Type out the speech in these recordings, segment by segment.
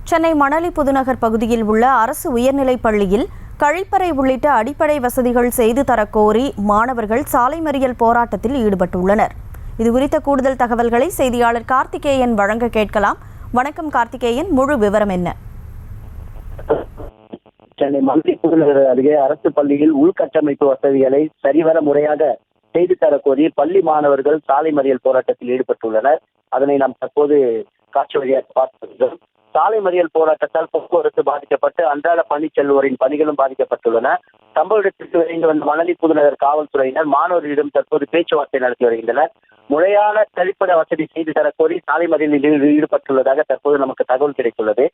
சென்னை மணலி புதுநகர் பகுதியில் உள்ள அரசு உயர்நிலைப் பள்ளியில் கழிப்பறை உள்ளிட்ட அடிப்படை வசதிகள் செய்து தரக்கோரி மாணவர்கள் சாலை மறியல் போராட்டத்தில் ஈடுபட்டுள்ளனர். இதுகுறித்த கூடுதல் தகவல்களை செய்தியாளர் கார்த்திகேயன் வழங்க கேட்கலாம். வணக்கம் கார்த்திகேயன், முழு விவரம் என்ன? சென்னை மணலி புதுநகர் அருகே அரசு பள்ளியில் உள்கட்டமைப்பு வசதிகளை சரிவர முறையாக செய்து தரக்கோரி பள்ளி மாணவர்கள் சாலை மறியல் போராட்டத்தில் ஈடுபட்டுள்ளனர். அதனை நாம் தற்போது காட்சி வழியாக பார்க்கிறோம். சாலை மறியல் போராட்டத்தால் போக்குவரத்து பாதிக்கப்பட்டு அன்றாட பணி செல்வோரின் பணிகளும் பாதிக்கப்பட்டுள்ளன. சம்பவ இடத்திற்கு விரைந்து வந்த மணலி புதுநகர் காவல்துறையினர் மாணவர்களிடம் தற்போது பேச்சுவார்த்தை நடத்தி வருகின்றனர். முறையான கழிப்பட வசதி செய்து தரக்கோரி சாலை மறியலில் ஈடுபட்டுள்ளதாக தற்போது நமக்கு தகவல் கிடைத்துள்ளது.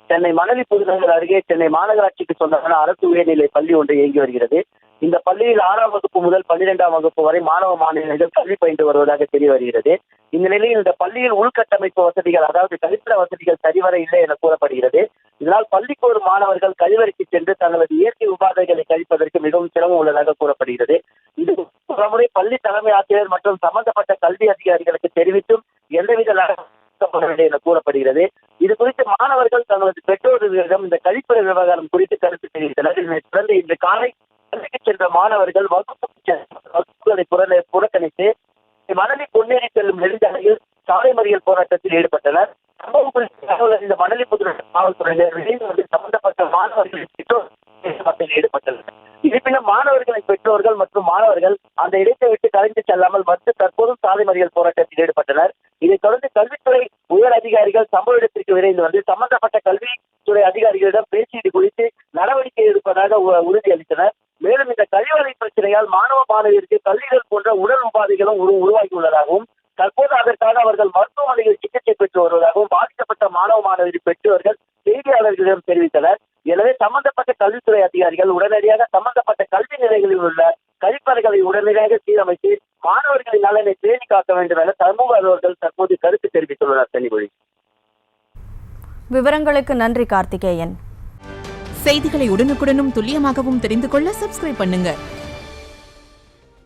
சென்னை மணலி புதுநகர் அருகே சென்னை மாநகராட்சிக்கு சொந்தமான அரசு உயர்நிலை பள்ளி ஒன்று இயங்கி வருகிறது. இந்த பள்ளியில் 6ஆம் வகுப்பு முதல் 12ஆம் வகுப்பு வரை மாணவ மாணவியர்கள் கல்வி பயின்று வருவதாக தெரிய வருகிறது. இந்த நிலையில் இந்த பள்ளியில் உள்கட்டமைப்பு வசதிகள், அதாவது கழிப்பிட வசதிகள் சரிவர இல்லை என கூறப்படுகிறது. இதனால் பள்ளிக்கு ஒரு மாணவர்கள் கழிவறைக்கு சென்று தங்களது இயற்கை உபாதைகளை கழிப்பதற்கு மிகவும் சிரமம் உள்ளதாக கூறப்படுகிறது. இது பலமுறை பள்ளி தலைமை ஆசிரியர் மற்றும் சம்பந்தப்பட்ட கல்வி அதிகாரிகளுக்கு தெரிவித்தும் எந்தவித என கூறப்படுகிறது. இது குறித்து மாணவர்கள் தங்களது பெற்றோர்களிடம் இந்த கழிப்பறை விவகாரம் குறித்து கருத்து தெரிவித்தனர். இதனைத் தொடர்ந்து இன்று காலை பள்ளிக்கு சென்ற மாணவர்கள் வகுப்புகளை புறக்கணித்து மணலி பொன்னேரி செல்லும் நெடுஞ்சாலையில் சாலை மறியல் போராட்டத்தில் ஈடுபட்டனர். சம்பவம் குறித்த தகவல் அறிந்த மணலி புதுநகர் காவல்துறையினர் விரைந்து வந்து சம்பந்தப்பட்ட மாணவர்களின் பெற்றோர் ஈடுபட்டனர். இருப்பினும் மாணவர்களின் பெற்றோர்கள் மற்றும் மாணவர்கள் அந்த இடத்தை விட்டு கலைந்து செல்லாமல் மறுத்து தற்போதும் சாலை மறியல் போராட்டத்தில் ஈடுபட்டனர். இதைத் தொடர்ந்து கல்வித்துறை உயர் அதிகாரிகள் சம்பவ இடத்திற்கு விரைந்து வந்து சம்பந்தப்பட்ட கல்வித்துறை அதிகாரிகளிடம் பேசி இது குறித்து நடவடிக்கை எடுப்பதாக உறுதியளித்தனர். மேலும் இந்த கழிவறை பிரச்சனையால் மாணவ மாணவியருக்கு கல்லீரல் போன்ற உடல் உபாதைகளும் உருவாகியுள்ளதாகவும் தற்போது அதற்காக அவர்கள் மருத்துவமனையில் சிகிச்சை பெற்று வருவதாகவும் பாதிக்கப்பட்ட மாணவ மாணவியர் பெற்றோர்கள் செய்தியாளர்களிடம் தெரிவித்தனர். எனவே சம்பந்தப்பட்ட கல்வித்துறை அதிகாரிகள் உடனடியாக சம்பந்தப்பட்ட கல்வி நிலையங்களில் உள்ள கழிப்பறைகளை உடனடியாக சீரமைத்து மாணவர்களின் நலனை பேணி காக்க வேண்டும் என சமூக ஆர்வலர்கள் தற்போது கருத்து தெரிவித்துள்ளனர். சென்னை விவரங்களுக்கு நன்றி கார்த்திகேயன். செய்திகளை உடனுக்குடனும் துல்லியமாகவும் தெரிந்து கொள்ள சப்ஸ்கிரைப் பண்ணுங்க.